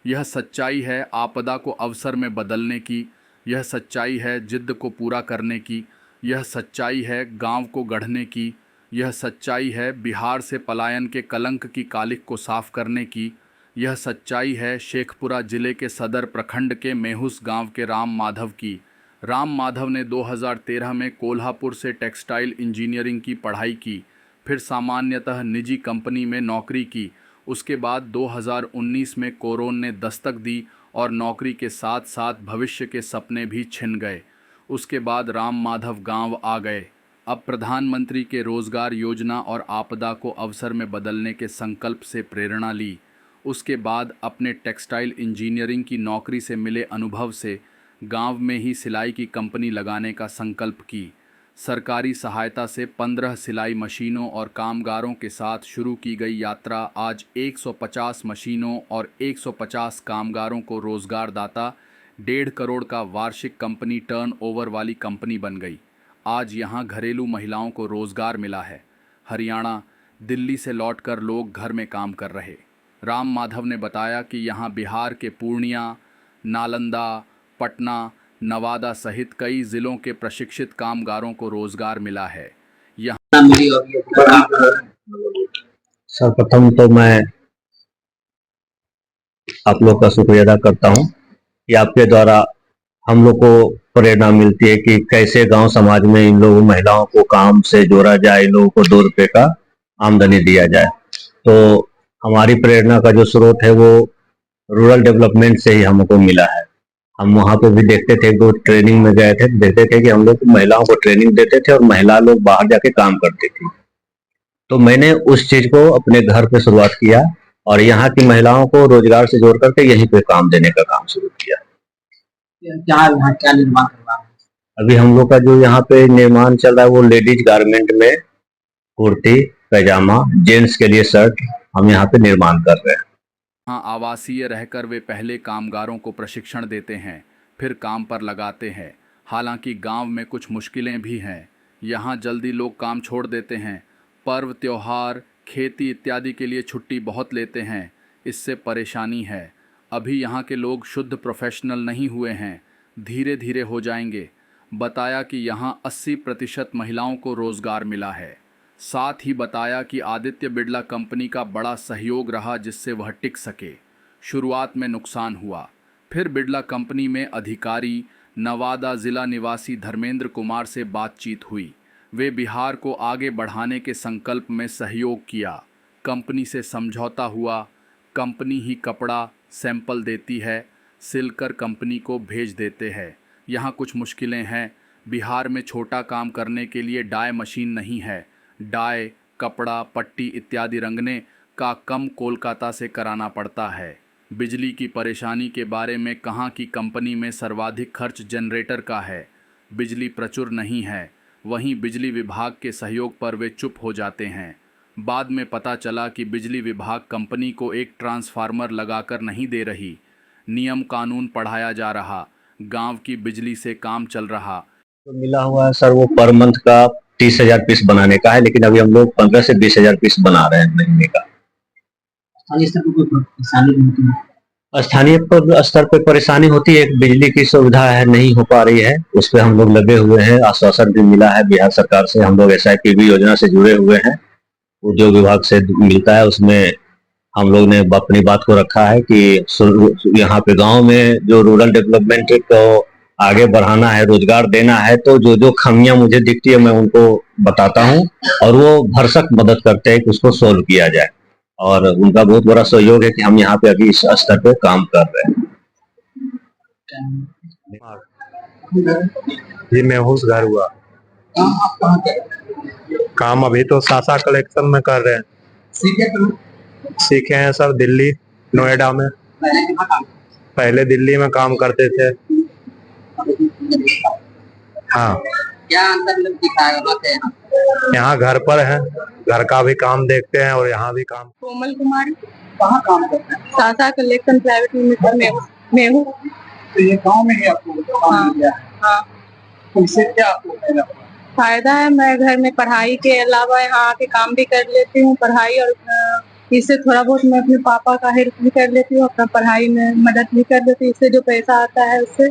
यह सच्चाई है आपदा को अवसर में बदलने की। यह सच्चाई है जिद्द को पूरा करने की। यह सच्चाई है गांव को गढ़ने की। यह सच्चाई है बिहार से पलायन के कलंक की कालिख को साफ करने की। यह सच्चाई है शेखपुरा जिले के सदर प्रखंड के मेहुस गांव के राम माधव की। राम माधव ने 2013 में कोल्हापुर से टेक्सटाइल इंजीनियरिंग की पढ़ाई की, फिर सामान्यतः निजी कंपनी में नौकरी की। उसके बाद 2019 में कोरोना ने दस्तक दी और नौकरी के साथ साथ भविष्य के सपने भी छिन गए। उसके बाद राम माधव गांव आ गए। अब प्रधानमंत्री के रोजगार योजना और आपदा को अवसर में बदलने के संकल्प से प्रेरणा ली। उसके बाद अपने टेक्सटाइल इंजीनियरिंग की नौकरी से मिले अनुभव से गांव में ही सिलाई की कंपनी लगाने का संकल्प की। सरकारी सहायता से 15 सिलाई मशीनों और कामगारों के साथ शुरू की गई यात्रा आज 150 मशीनों और 150 कामगारों को रोजगार दाता 1.5 करोड़ का वार्षिक कंपनी टर्नओवर वाली कंपनी बन गई। आज यहां घरेलू महिलाओं को रोजगार मिला है। हरियाणा, दिल्ली से लौटकर लोग घर में काम कर रहे। राम माधव ने बताया कि यहां बिहार के पूर्णिया, नालंदा, पटना, नवादा सहित कई जिलों के प्रशिक्षित कामगारों को रोजगार मिला है। यहाँ सर्वप्रथम तो मैं आप लोग का शुक्रिया अदा करता हूं कि आपके द्वारा हम लोग को प्रेरणा मिलती है कि कैसे गांव समाज में इन लोगों महिलाओं को काम से जोड़ा जाए, इन लोगों को 2 रुपए का आमदनी दिया जाए। तो हमारी प्रेरणा का जो स्रोत है वो रूरल डेवलपमेंट से ही हमको मिला है। हम वहाँ पे भी देखते थे, 2 ट्रेनिंग में गए थे, देखते थे कि हम लोग महिलाओं को ट्रेनिंग देते थे और महिला लोग बाहर जाके काम करती थी। तो मैंने उस चीज को अपने घर पे शुरुआत किया और यहाँ की महिलाओं को रोजगार से जोड़ करके यहीं पे काम देने का काम शुरू किया। क्या निर्माण करवा रहे हैं? अभी हम लोग का जो यहाँ पे निर्माण चल रहा है वो लेडीज गारमेंट में कुर्ती, पैजामा, जेंट्स के लिए शर्ट हम यहाँ पे निर्माण कर रहे हैं। हाँ, आवासीय रहकर वे पहले कामगारों को प्रशिक्षण देते हैं, फिर काम पर लगाते हैं। हालांकि गांव में कुछ मुश्किलें भी हैं। यहाँ जल्दी लोग काम छोड़ देते हैं। पर्व, त्योहार, खेती इत्यादि के लिए छुट्टी बहुत लेते हैं। इससे परेशानी है। अभी यहाँ के लोग शुद्ध प्रोफेशनल नहीं हुए हैं, धीरे धीरे हो जाएंगे। बताया कि यहाँ 80% महिलाओं को रोजगार मिला है। साथ ही बताया कि आदित्य बिड़ला कंपनी का बड़ा सहयोग रहा जिससे वह टिक सके। शुरुआत में नुकसान हुआ, फिर बिड़ला कंपनी में अधिकारी नवादा जिला निवासी धर्मेंद्र कुमार से बातचीत हुई। वे बिहार को आगे बढ़ाने के संकल्प में सहयोग किया। कंपनी से समझौता हुआ। कंपनी ही कपड़ा सैंपल देती है, सिलकर कंपनी को भेज देते हैं। यहाँ कुछ मुश्किलें हैं। बिहार में छोटा काम करने के लिए डाई मशीन नहीं है। डाई, कपड़ा, पट्टी इत्यादि रंगने का कम कोलकाता से कराना पड़ता है। बिजली की परेशानी के बारे में कहा कि कंपनी में सर्वाधिक खर्च जनरेटर का है। बिजली प्रचुर नहीं है। वहीं बिजली विभाग के सहयोग पर वे चुप हो जाते हैं। बाद में पता चला कि बिजली विभाग कंपनी को एक ट्रांसफार्मर लगाकर नहीं दे रही। नियम कानून पढ़ाया जा रहा, गांव की बिजली से काम चल रहा। तो मिला हुआ है सर वो पर मंथ का 30,000 पीस बनाने का है, लेकिन अभी हम लोग 15 से 20,000 पीस बना रहे हैं महीने का। स्थानीय स्तर पे परेशानी होती है, बिजली की सुविधा है नहीं हो पा रही है, उस पर हम लोग लगे हुए हैं। आश्वासन भी मिला है बिहार सरकार से। हम लोग SIP योजना से जुड़े हुए हैं, उद्योग विभाग से मिलता है, उसमें हम लोग ने अपनी बात को रखा है कि यहाँ पे गांव में जो रूरल डेवलपमेंट को आगे बढ़ाना है, रोजगार देना है, तो जो जो खामियां मुझे दिखती है मैं उनको बताता हूँ और वो भरसक मदद करते हैं कि उसको सोल्व किया जाए। और उनका बहुत बड़ा सहयोग है कि हम यहाँ पे अभी इस स्तर पे काम कर रहे हैं। जी मेहुस घर हुआ काम अभी तो सासा कलेक्शन में कर रहे हैं। सीखे हैं सर दिल्ली, नोएडा में। पहले दिल्ली में काम करते थे। हाँ, क्या अंतर दिखाया? यहाँ घर पर है, घर का भी काम देखते हैं और यहाँ भी काम। कोमल कुमारी, कहाँ काम करते हैं? सासा कलेक्शन प्राइवेट लिमिटेड में हूँ। तो ये गांव में ही आपको काम मिला है? हाँ। तो इससे क्या आपको फायदा हुआ? फायदा है, मैं घर में पढ़ाई के अलावा यहाँ आके काम भी कर लेती हूँ। पढ़ाई और इससे थोड़ा बहुत मैं अपने पापा का हेल्प भी कर लेती हूँ, अपना पढ़ाई में मदद भी कर लेती हूँ। इससे जो पैसा आता है उससे